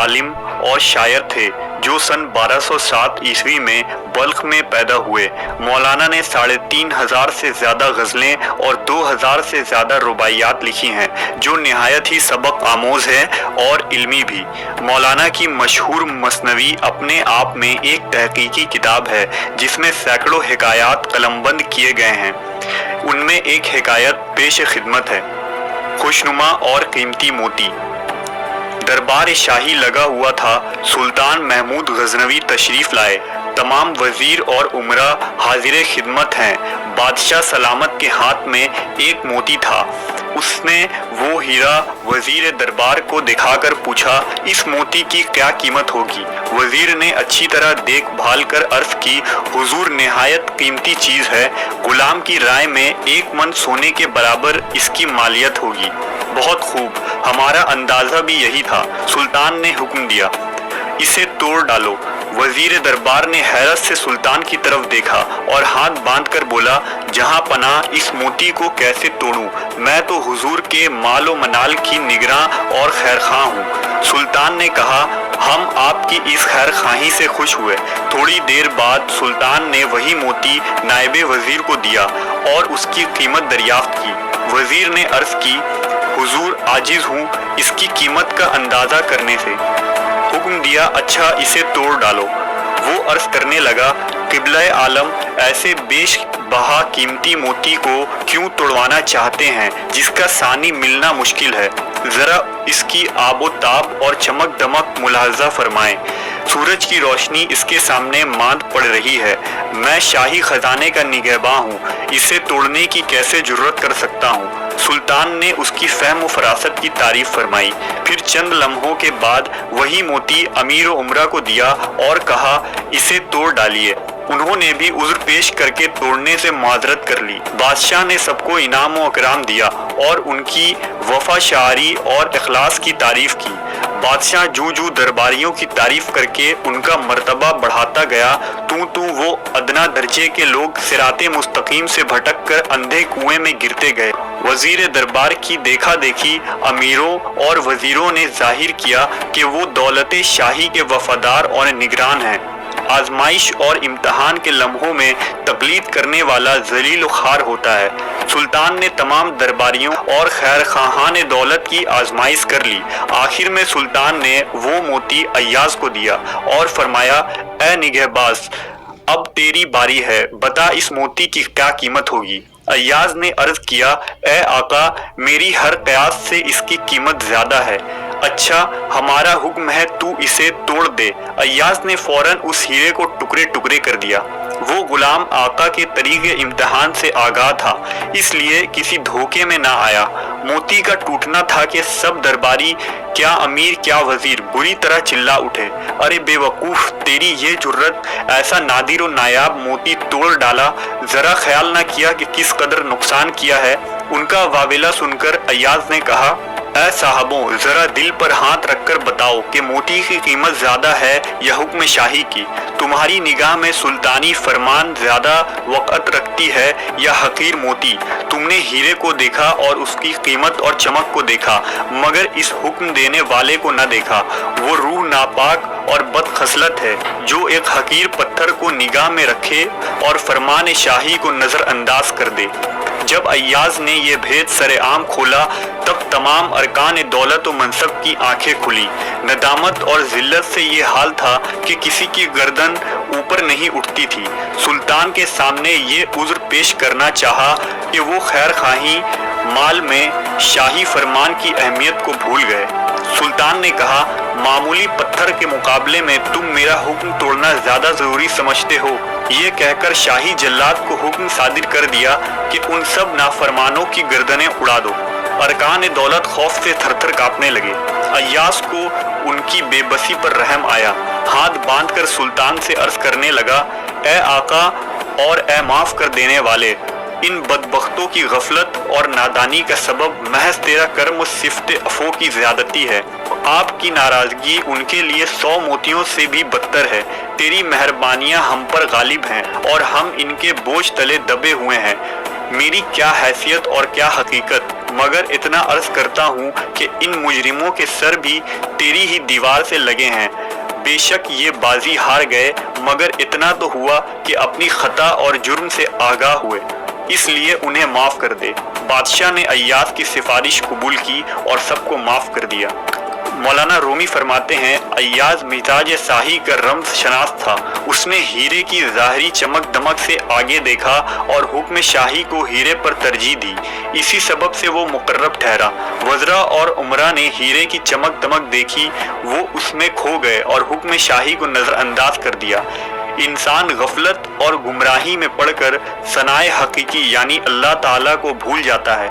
आलिम और शायर थे जो सन 1207 ईस्वी में बल्ख में पैदा हुए। मौलाना ने 3500 से ज़्यादा गज़लें और 2000 से ज़्यादा रुबाइयात लिखी हैं जो निहायत ही सबक आमोज़ है और इल्मी भी। मौलाना की मशहूर मसनवी अपने आप में एक तहकीकी किताब है जिसमें सैकड़ों हिकायात कलमबंद किए गए हैं। उनमें एक हिकायत पेश खिदमत है। खुशनुमा और कीमती मोती। दरबार शाही लगा हुआ था। सुल्तान महमूद गजनवी तशरीफ लाए। तमाम वजीर और उमरा हाजिर खिदमत हैं। बादशाह सलामत के हाथ में एक मोती था। उसने वो हीरा वजीर दरबार को दिखाकर पूछा, इस मोती की क्या कीमत होगी? वजीर ने अच्छी तरह देखभाल कर अर्ज की, हुजूर निहायत कीमती चीज़ है। गुलाम की राय में 1 मन सोने के बराबर इसकी मालियत होगी। बहुत खूब, हमारा अंदाज़ा भी यही था। सुल्तान ने हुक्म दिया, इसे तोड़ डालो। वजीर दरबार ने हैरत से सुल्तान की तरफ देखा और हाथ बांधकर बोला, जहां पनाह इस मोती को कैसे तोड़ूं? मैं तो हुजूर के मालो मनाल की निगरां और खैरखां हूँ। सुल्तान ने कहा, हम आपकी इस खैर खाही से खुश हुए। थोड़ी देर बाद सुल्तान ने वही मोती नायबे वजीर को दिया और उसकी कीमत दरियाफ्त की। वजीर ने अर्ज की, हुजूर आजिज हूँ इसकी कीमत का अंदाज़ा करने से। हुक्म दिया, अच्छा इसे तोड़ डालो। वो अर्ज करने लगा, क़िबला आलम ऐसे बेश बहा कीमती मोती को क्यों तोड़वाना चाहते हैं जिसका सानी मिलना मुश्किल है? ज़रा इसकी आबो ताब और चमक दमक मुलाहजा फरमाएं। सूरज की रोशनी इसके सामने मांद पड़ रही है। मैं शाही खजाने का निगहबान हूँ, इसे तोड़ने की कैसे जुर्रत कर सकता हूँ? सुल्तान ने उसकी फहम व फरासत की तारीफ फरमाई। फिर चंद लम्हों के बाद वही मोती अमीर व उमरा को दिया और कहा, इसे तोड़ डालिए। उन्होंने भी उज़्र पेश करके तोड़ने से माजरत कर ली। बादशाह ने सबको इनाम व इकराम दिया और उनकी वफा शारी और इखलास की तारीफ की। बादशाह जू दरबारियों की तारीफ करके उनका मर्तबा बढ़ाता गया, तू वो अदना दर्जे के लोग सिराते मुस्तकीम से भटक कर अंधे कुएं में गिरते गए। वजीर दरबार की देखा देखी अमीरों और वजीरों ने जाहिर किया कि वो दौलत शाही के वफादार और निगरान हैं। आजमाइश और इम्तहान के लम्हों में तकलीद करने वाला जलील खार होता है। सुल्तान ने तमाम दरबारियों और खैर खाहान दौलत की आजमाइश कर ली। आखिर में सुल्तान ने वो मोती अय्याज को दिया और फरमाया, ए निगहबाज, अब तेरी बारी है, बता इस मोती की क्या कीमत होगी? अय्याज ने अर्ज किया, ए आका, मेरी हर कयास से इसकी कीमत ज्यादा है। अच्छा, हमारा हुक्म है तू इसे तोड़ दे। अय्याज ने फौरन उस हीरे को टुकड़े टुकड़े कर दिया। वो गुलाम आका के तरीके इम्तिहान से आगाह था, इसलिए किसी धोखे में ना आया। मोती का टूटना था कि सब दरबारी, क्या अमीर क्या वजीर, बुरी तरह चिल्ला उठे, अरे बेवकूफ, तेरी ये जुर्रत, ऐसा नादिर व नायाब मोती तोड़ डाला। जरा ख्याल ना किया कि किस कदर नुकसान किया है। उनका वाविला सुनकर अय्याज ने कहा, ऐ साहबों, जरा दिल पर हाथ रखकर बताओ कि मोती की कीमत ज्यादा है या हुक्म शाही की? तुम्हारी निगाह में सुल्तानी फरमान ज्यादा वक़्त रखती है या हकीर मोती? तुमने हीरे को देखा और उसकी कीमत और चमक को देखा, मगर इस हुक्म देने वाले को न देखा। वो रूह नापाक और बदखसलत है जो एक हकीर पत्थर को निगाह में रखे और फरमान शाही को नजरअंदाज कर दे। जब अय्याज ने यह भेद सरेआम खोला तब तमाम अरकान दौलत व मनसब की आंखें खुली। नदामत और जिल्लत से ये हाल था कि किसी की गर्दन ऊपर नहीं उठती थी। सुल्तान के सामने ये उज़्र पेश करना चाहा कि वो खैर खाही माल में शाही फरमान की अहमियत को भूल गए। सुल्तान ने कहा, मामूली पत्थर के मुकाबले में तुम मेरा हुक्म तोड़ना ज्यादा जरूरी समझते हो। ये कहकर शाही जल्लाद को हुक्म सादिर कर दिया कि उन सब नाफरमानों की गर्दनें उड़ा दो। अरकान दौलत खौफ से थरथर कांपने लगे। अय्याज को उनकी बेबसी पर रहम आया। हाथ बांधकर सुल्तान से अर्ज करने लगा, ए आका और ए माफ कर देने वाले, इन बदबख्तों की गफलत और नादानी का सबब महज तेरा कर्म सिफ्त अफो की ज्यादती है। आपकी नाराजगी उनके लिए 100 मोतियों से भी बदतर है। तेरी मेहरबानियां हम पर गालिब हैं और हम इनके बोझ तले दबे हुए हैं। मेरी क्या हैसियत और क्या हकीकत, मगर इतना अर्ज करता हूँ कि इन मुजरिमों के सर भी तेरी ही दीवार से लगे हैं। बेशक ये बाजी हार गए, मगर इतना तो हुआ कि अपनी खता और जुर्म से आगाह हुए, इसलिए उन्हें माफ कर दे। बादशाह ने अय्याज की सिफारिश कबूल की और सबको माफ कर दिया। मौलाना रूमी फरमाते हैं, अय्याज मिजाज शाही का रम्ज शनास था। उसने हीरे की ज़ाहरी चमक दमक से आगे देखा और हुक्म शाही को हीरे पर तरजीह दी। इसी सबब से वो मुकर्रब ठहरा। वज़रा और उमरा ने हीरे की चमक दमक देखी, वो उसमें खो गए और हुक्म शाही को नज़रअंदाज कर दिया। इंसान गफलत और गुमराही में पड़कर सनाए हकीकी यानी अल्लाह ताला को भूल जाता है।